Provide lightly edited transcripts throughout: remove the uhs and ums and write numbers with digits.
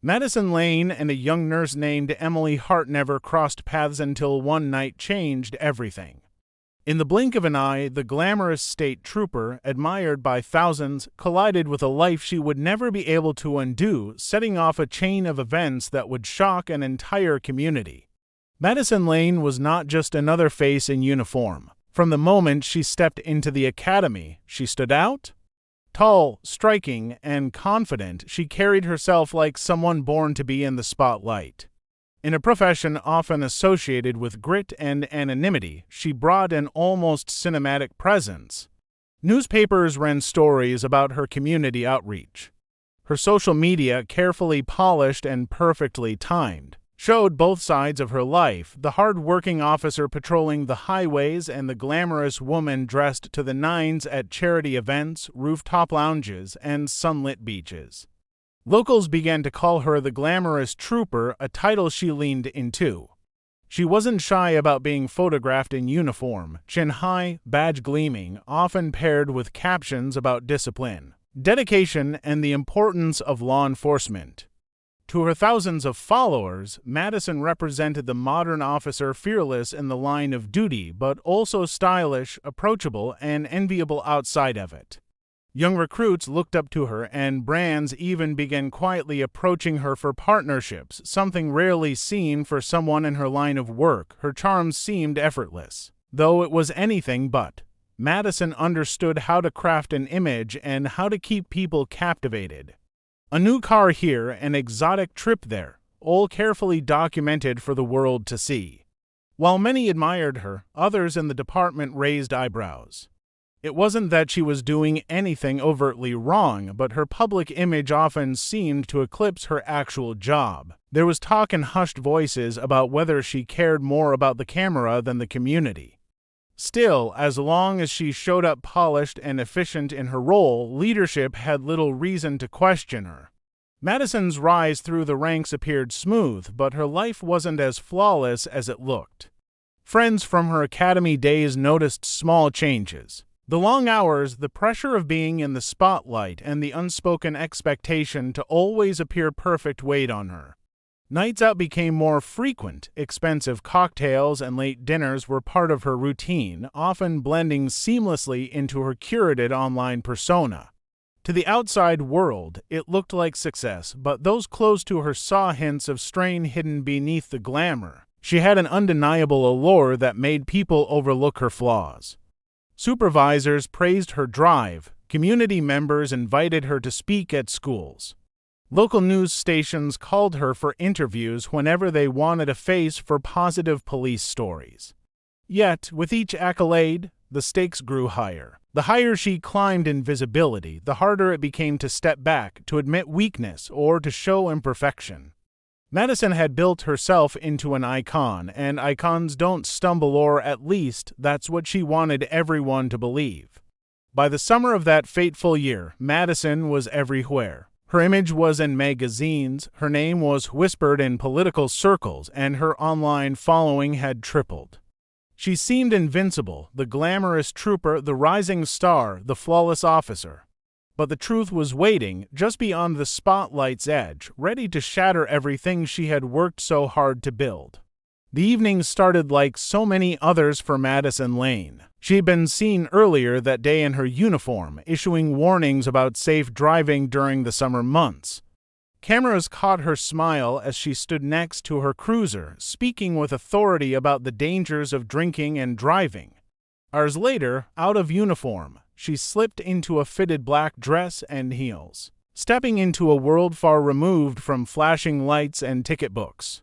Madison Lane and a young nurse named Emily Hart never crossed paths until one night changed everything. In the blink of an eye, the glamorous state trooper, admired by thousands, collided with a life she would never be able to undo, setting off a chain of events that would shock an entire community. Madison Lane was not just another face in uniform. From the moment she stepped into the academy, she stood out. Tall, striking, and confident, she carried herself like someone born to be in the spotlight. In a profession often associated with grit and anonymity, she brought an almost cinematic presence. Newspapers ran stories about her community outreach. Her social media, carefully polished and perfectly timed, showed both sides of her life, the hard-working officer patrolling the highways and the glamorous woman dressed to the nines at charity events, rooftop lounges, and sunlit beaches. Locals began to call her the Glamorous Trooper, a title she leaned into. She wasn't shy about being photographed in uniform, chin high, badge gleaming, often paired with captions about discipline, dedication, and the importance of law enforcement. To her thousands of followers, Madison represented the modern officer, fearless in the line of duty, but also stylish, approachable, and enviable outside of it. Young recruits looked up to her, and brands even began quietly approaching her for partnerships, something rarely seen for someone in her line of work. Her charm seemed effortless, though it was anything but. Madison understood how to craft an image and how to keep people captivated. A new car here, an exotic trip there, all carefully documented for the world to see. While many admired her, others in the department raised eyebrows. It wasn't that she was doing anything overtly wrong, but her public image often seemed to eclipse her actual job. There was talk in hushed voices about whether she cared more about the camera than the community. Still, as long as she showed up polished and efficient in her role, leadership had little reason to question her. Madison's rise through the ranks appeared smooth, but her life wasn't as flawless as it looked. Friends from her academy days noticed small changes. The long hours, the pressure of being in the spotlight, and the unspoken expectation to always appear perfect weighed on her. Nights out became more frequent. Expensive cocktails and late dinners were part of her routine, often blending seamlessly into her curated online persona. To the outside world, it looked like success, but those close to her saw hints of strain hidden beneath the glamour. She had an undeniable allure that made people overlook her flaws. Supervisors praised her drive. Community members invited her to speak at schools. Local news stations called her for interviews whenever they wanted a face for positive police stories. Yet, with each accolade, the stakes grew higher. The higher she climbed in visibility, the harder it became to step back, to admit weakness, or to show imperfection. Madison had built herself into an icon, and icons don't stumble, or at least that's what she wanted everyone to believe. By the summer of that fateful year, Madison was everywhere. Her image was in magazines, her name was whispered in political circles, and her online following had tripled. She seemed invincible, the glamorous trooper, the rising star, the flawless officer. But the truth was waiting, just beyond the spotlight's edge, ready to shatter everything she had worked so hard to build. The evening started like so many others for Madison Lane. She had been seen earlier that day in her uniform, issuing warnings about safe driving during the summer months. Cameras caught her smile as she stood next to her cruiser, speaking with authority about the dangers of drinking and driving. Hours later, out of uniform, she slipped into a fitted black dress and heels, stepping into a world far removed from flashing lights and ticket books.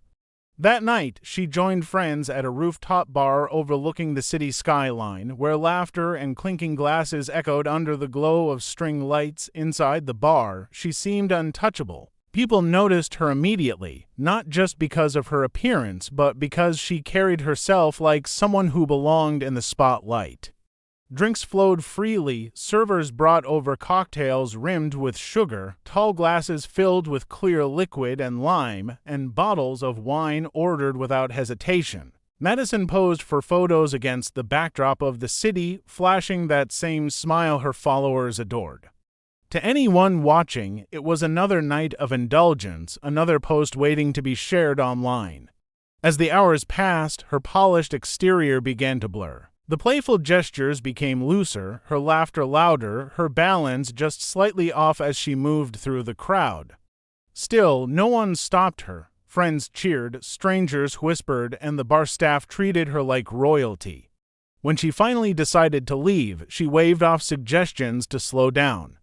That night, she joined friends at a rooftop bar overlooking the city skyline, where laughter and clinking glasses echoed under the glow of string lights. Inside the bar, she seemed untouchable. People noticed her immediately, not just because of her appearance, but because she carried herself like someone who belonged in the spotlight. Drinks flowed freely, servers brought over cocktails rimmed with sugar, tall glasses filled with clear liquid and lime, and bottles of wine ordered without hesitation. Madison posed for photos against the backdrop of the city, flashing that same smile her followers adored. To anyone watching, it was another night of indulgence, another post waiting to be shared online. As the hours passed, her polished exterior began to blur. The playful gestures became looser, her laughter louder, her balance just slightly off as she moved through the crowd. Still, no one stopped her. Friends cheered, strangers whispered, and the bar staff treated her like royalty. When she finally decided to leave, she waved off suggestions to slow down.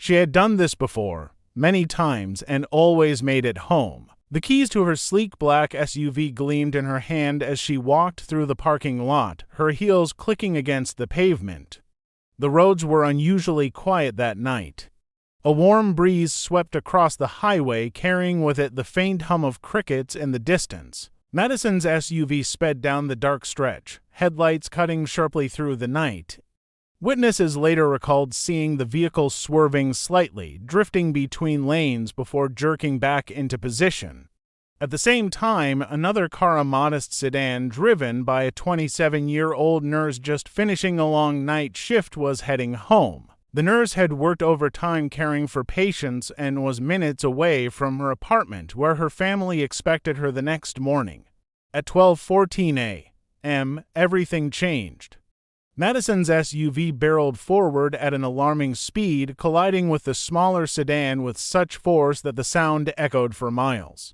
She had done this before, many times, and always made it home. The keys to her sleek black SUV gleamed in her hand as she walked through the parking lot, her heels clicking against the pavement. The roads were unusually quiet that night. A warm breeze swept across the highway, carrying with it the faint hum of crickets in the distance. Madison's SUV sped down the dark stretch, headlights cutting sharply through the night. Witnesses later recalled seeing the vehicle swerving slightly, drifting between lanes before jerking back into position. At the same time, another car, a modest sedan driven by a 27-year-old nurse just finishing a long night shift, was heading home. The nurse had worked overtime caring for patients and was minutes away from her apartment, where her family expected her the next morning. At 12:14 a.m., everything changed. Madison's SUV barreled forward at an alarming speed, colliding with the smaller sedan with such force that the sound echoed for miles.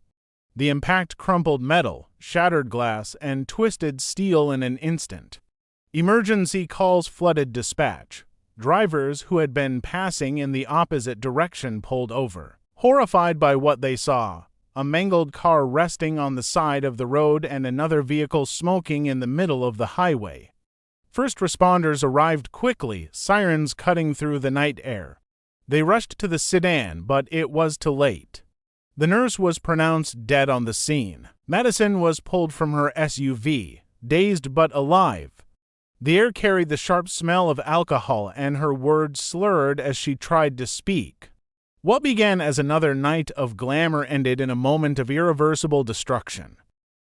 The impact crumpled metal, shattered glass, and twisted steel in an instant. Emergency calls flooded dispatch. Drivers who had been passing in the opposite direction pulled over, horrified by what they saw: a mangled car resting on the side of the road and another vehicle smoking in the middle of the highway. First responders arrived quickly, sirens cutting through the night air. They rushed to the sedan, but it was too late. The nurse was pronounced dead on the scene. Madison was pulled from her SUV, dazed but alive. The air carried the sharp smell of alcohol, and her words slurred as she tried to speak. What began as another night of glamour ended in a moment of irreversible destruction.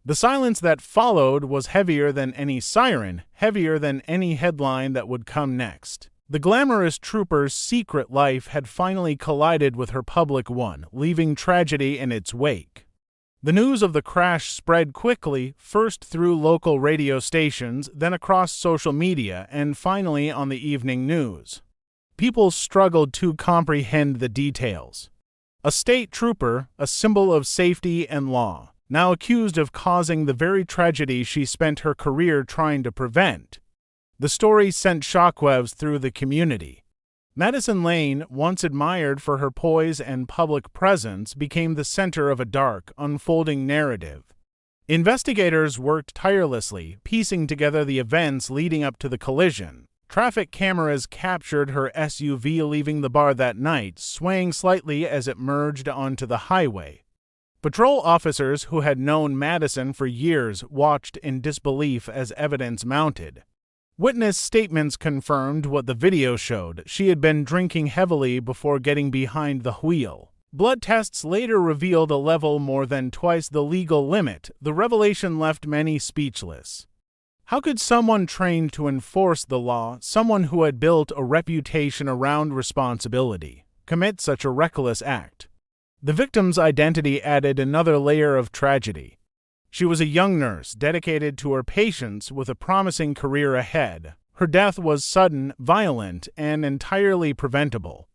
The silence that followed was heavier than any siren, heavier than any headline that would come next. The glamorous trooper's secret life had finally collided with her public one, leaving tragedy in its wake. The news of the crash spread quickly, first through local radio stations, then across social media, and finally on the evening news. People struggled to comprehend the details. A state trooper, a symbol of safety and law, now accused of causing the very tragedy she spent her career trying to prevent. The story sent shockwaves through the community. Madison Lane, once admired for her poise and public presence, became the center of a dark, unfolding narrative. Investigators worked tirelessly, piecing together the events leading up to the collision. Traffic cameras captured her SUV leaving the bar that night, swaying slightly as it merged onto the highway. Patrol officers who had known Madison for years watched in disbelief as evidence mounted. Witness statements confirmed what the video showed: she had been drinking heavily before getting behind the wheel. Blood tests later revealed a level more than twice the legal limit. The revelation left many speechless. How could someone trained to enforce the law, someone who had built a reputation around responsibility, commit such a reckless act? The victim's identity added another layer of tragedy. She was a young nurse, dedicated to her patients with a promising career ahead. Her death was sudden, violent, and entirely preventable.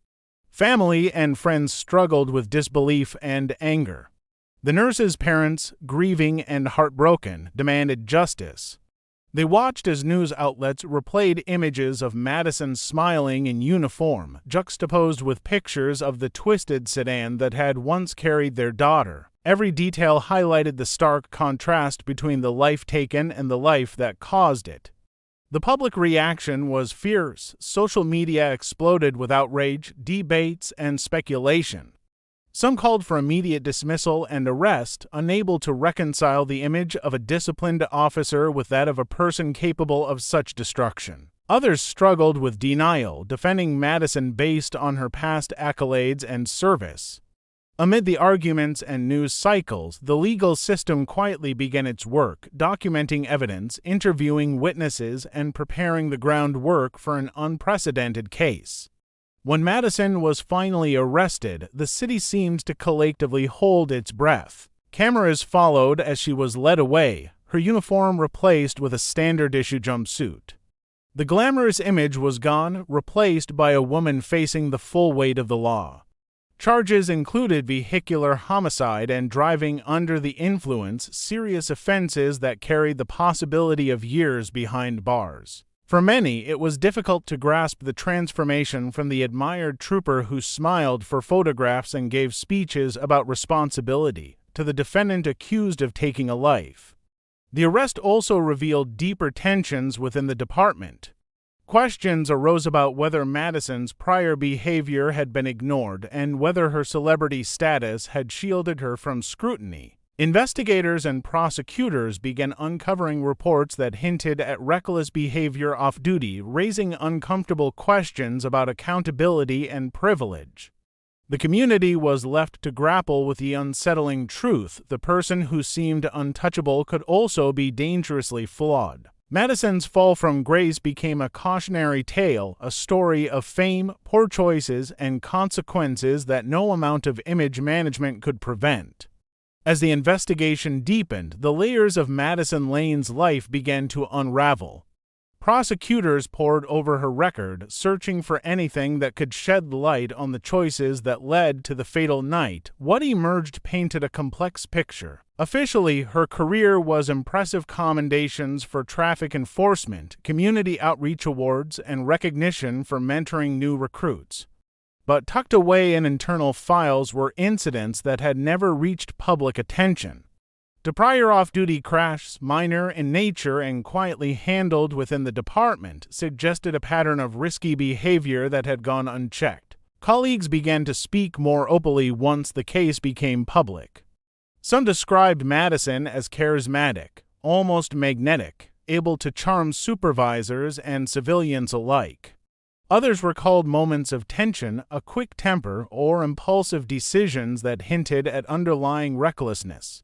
Family and friends struggled with disbelief and anger. The nurse's parents, grieving and heartbroken, demanded justice. They watched as news outlets replayed images of Madison smiling in uniform, juxtaposed with pictures of the twisted sedan that had once carried their daughter. Every detail highlighted the stark contrast between the life taken and the life that caused it. The public reaction was fierce. Social media exploded with outrage, debates, and speculation. Some called for immediate dismissal and arrest, unable to reconcile the image of a disciplined officer with that of a person capable of such destruction. Others struggled with denial, defending Madison based on her past accolades and service. Amid the arguments and news cycles, the legal system quietly began its work, documenting evidence, interviewing witnesses, and preparing the groundwork for an unprecedented case. When Madison was finally arrested, the city seemed to collectively hold its breath. Cameras followed as she was led away, her uniform replaced with a standard-issue jumpsuit. The glamorous image was gone, replaced by a woman facing the full weight of the law. Charges included vehicular homicide and driving under the influence, serious offenses that carried the possibility of years behind bars. For many, it was difficult to grasp the transformation from the admired trooper who smiled for photographs and gave speeches about responsibility to the defendant accused of taking a life. The arrest also revealed deeper tensions within the department. Questions arose about whether Madison's prior behavior had been ignored and whether her celebrity status had shielded her from scrutiny. Investigators and prosecutors began uncovering reports that hinted at reckless behavior off-duty, raising uncomfortable questions about accountability and privilege. The community was left to grapple with the unsettling truth: the person who seemed untouchable could also be dangerously flawed. Madison's fall from grace became a cautionary tale, a story of fame, poor choices, and consequences that no amount of image management could prevent. As the investigation deepened, the layers of Madison Lane's life began to unravel. Prosecutors pored over her record, searching for anything that could shed light on the choices that led to the fatal night. What emerged painted a complex picture. Officially, her career was impressive: commendations for traffic enforcement, community outreach awards, and recognition for mentoring new recruits. But tucked away in internal files were incidents that had never reached public attention. The prior off-duty crashes, minor in nature and quietly handled within the department, suggested a pattern of risky behavior that had gone unchecked. Colleagues began to speak more openly once the case became public. Some described Madison as charismatic, almost magnetic, able to charm supervisors and civilians alike. Others recalled moments of tension, a quick temper, or impulsive decisions that hinted at underlying recklessness.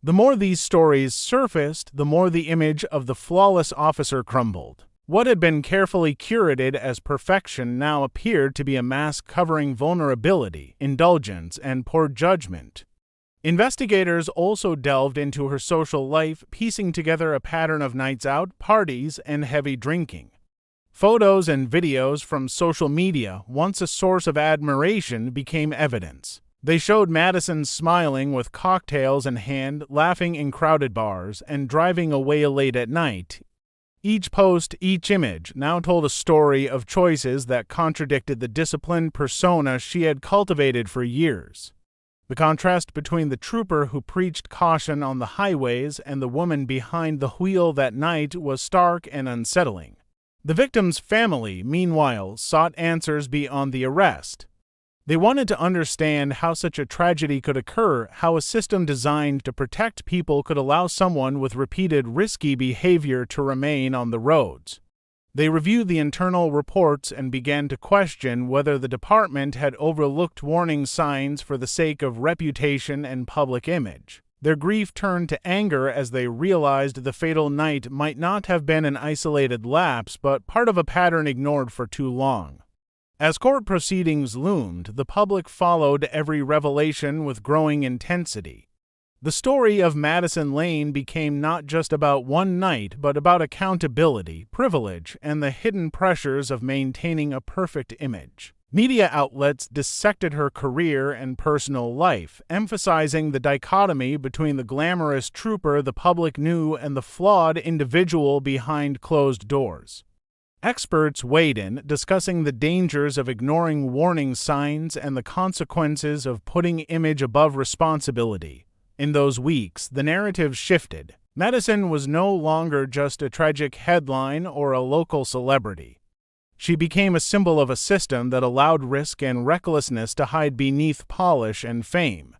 The more these stories surfaced, the more the image of the flawless officer crumbled. What had been carefully curated as perfection now appeared to be a mask covering vulnerability, indulgence, and poor judgment. Investigators also delved into her social life, piecing together a pattern of nights out, parties, and heavy drinking. Photos and videos from social media, once a source of admiration, became evidence. They showed Madison smiling with cocktails in hand, laughing in crowded bars, and driving away late at night. Each post, each image, now told a story of choices that contradicted the disciplined persona she had cultivated for years. The contrast between the trooper who preached caution on the highways and the woman behind the wheel that night was stark and unsettling. The victim's family, meanwhile, sought answers beyond the arrest. They wanted to understand how such a tragedy could occur, how a system designed to protect people could allow someone with repeated risky behavior to remain on the roads. They reviewed the internal reports and began to question whether the department had overlooked warning signs for the sake of reputation and public image. Their grief turned to anger as they realized the fatal night might not have been an isolated lapse, but part of a pattern ignored for too long. As court proceedings loomed, the public followed every revelation with growing intensity. The story of Madison Lane became not just about one night, but about accountability, privilege, and the hidden pressures of maintaining a perfect image. Media outlets dissected her career and personal life, emphasizing the dichotomy between the glamorous trooper the public knew and the flawed individual behind closed doors. Experts weighed in, discussing the dangers of ignoring warning signs and the consequences of putting image above responsibility. In those weeks, the narrative shifted. Madison was no longer just a tragic headline or a local celebrity. She became a symbol of a system that allowed risk and recklessness to hide beneath polish and fame.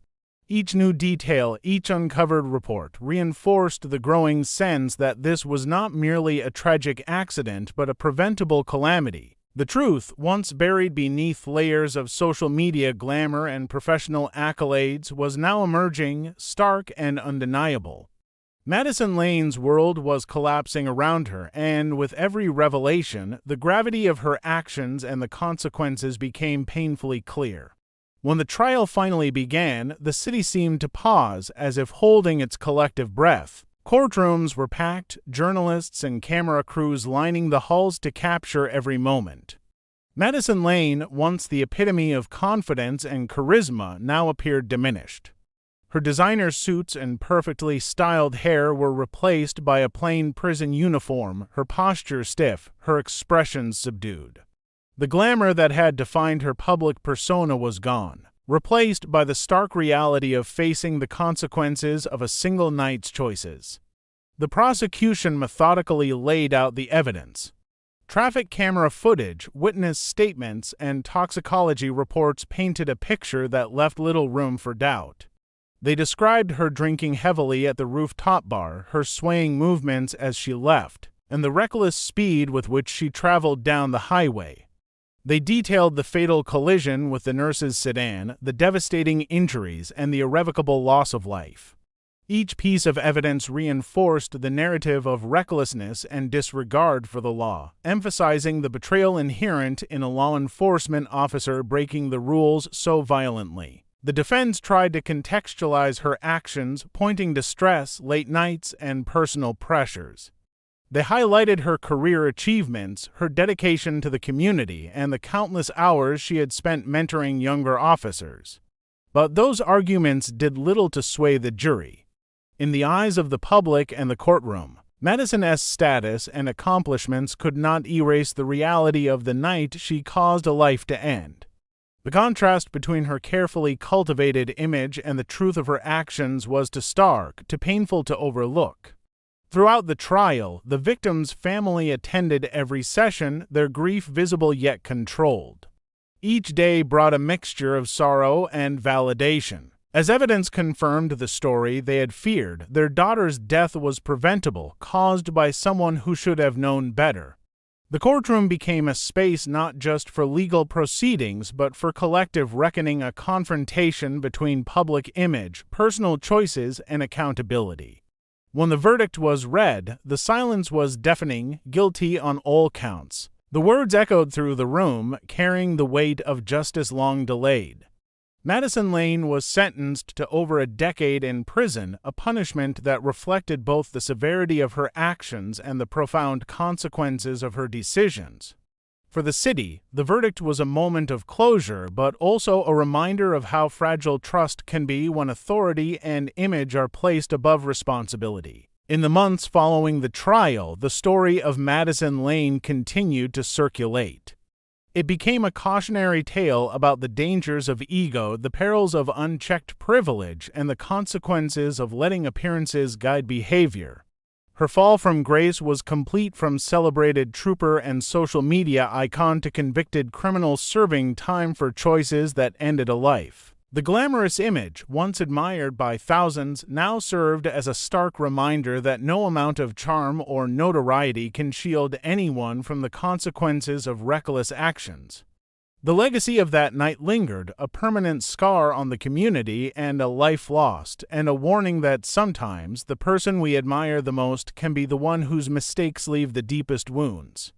Each new detail, each uncovered report, reinforced the growing sense that this was not merely a tragic accident but a preventable calamity. The truth, once buried beneath layers of social media glamour and professional accolades, was now emerging, stark and undeniable. Madison Lane's world was collapsing around her, and with every revelation, the gravity of her actions and the consequences became painfully clear. When the trial finally began, the city seemed to pause, as if holding its collective breath. Courtrooms were packed, journalists and camera crews lining the halls to capture every moment. Madison Lane, once the epitome of confidence and charisma, now appeared diminished. Her designer suits and perfectly styled hair were replaced by a plain prison uniform, her posture stiff, her expressions subdued. The glamour that had defined her public persona was gone, replaced by the stark reality of facing the consequences of a single night's choices. The prosecution methodically laid out the evidence. Traffic camera footage, witness statements, and toxicology reports painted a picture that left little room for doubt. They described her drinking heavily at the rooftop bar, her swaying movements as she left, and the reckless speed with which she traveled down the highway. They detailed the fatal collision with the nurse's sedan, the devastating injuries, and the irrevocable loss of life. Each piece of evidence reinforced the narrative of recklessness and disregard for the law, emphasizing the betrayal inherent in a law enforcement officer breaking the rules so violently. The defense tried to contextualize her actions, pointing to stress, late nights, and personal pressures. They highlighted her career achievements, her dedication to the community, and the countless hours she had spent mentoring younger officers. But those arguments did little to sway the jury. In the eyes of the public and the courtroom, Madison's status and accomplishments could not erase the reality of the night she caused a life to end. The contrast between her carefully cultivated image and the truth of her actions was too stark, too painful to overlook. Throughout the trial, the victim's family attended every session, their grief visible yet controlled. Each day brought a mixture of sorrow and validation. As evidence confirmed the story they had feared, their daughter's death was preventable, caused by someone who should have known better. The courtroom became a space not just for legal proceedings but for collective reckoning, a confrontation between public image, personal choices, and accountability. When the verdict was read, the silence was deafening, guilty on all counts. The words echoed through the room, carrying the weight of justice long delayed. Madison Lane was sentenced to over a decade in prison, a punishment that reflected both the severity of her actions and the profound consequences of her decisions. For the city, the verdict was a moment of closure, but also a reminder of how fragile trust can be when authority and image are placed above responsibility. In the months following the trial, the story of Madison Lane continued to circulate. It became a cautionary tale about the dangers of ego, the perils of unchecked privilege, and the consequences of letting appearances guide behavior. Her fall from grace was complete, from celebrated trooper and social media icon to convicted criminal serving time for choices that ended a life. The glamorous image, once admired by thousands, now served as a stark reminder that no amount of charm or notoriety can shield anyone from the consequences of reckless actions. The legacy of that night lingered, a permanent scar on the community and a life lost, and a warning that sometimes the person we admire the most can be the one whose mistakes leave the deepest wounds.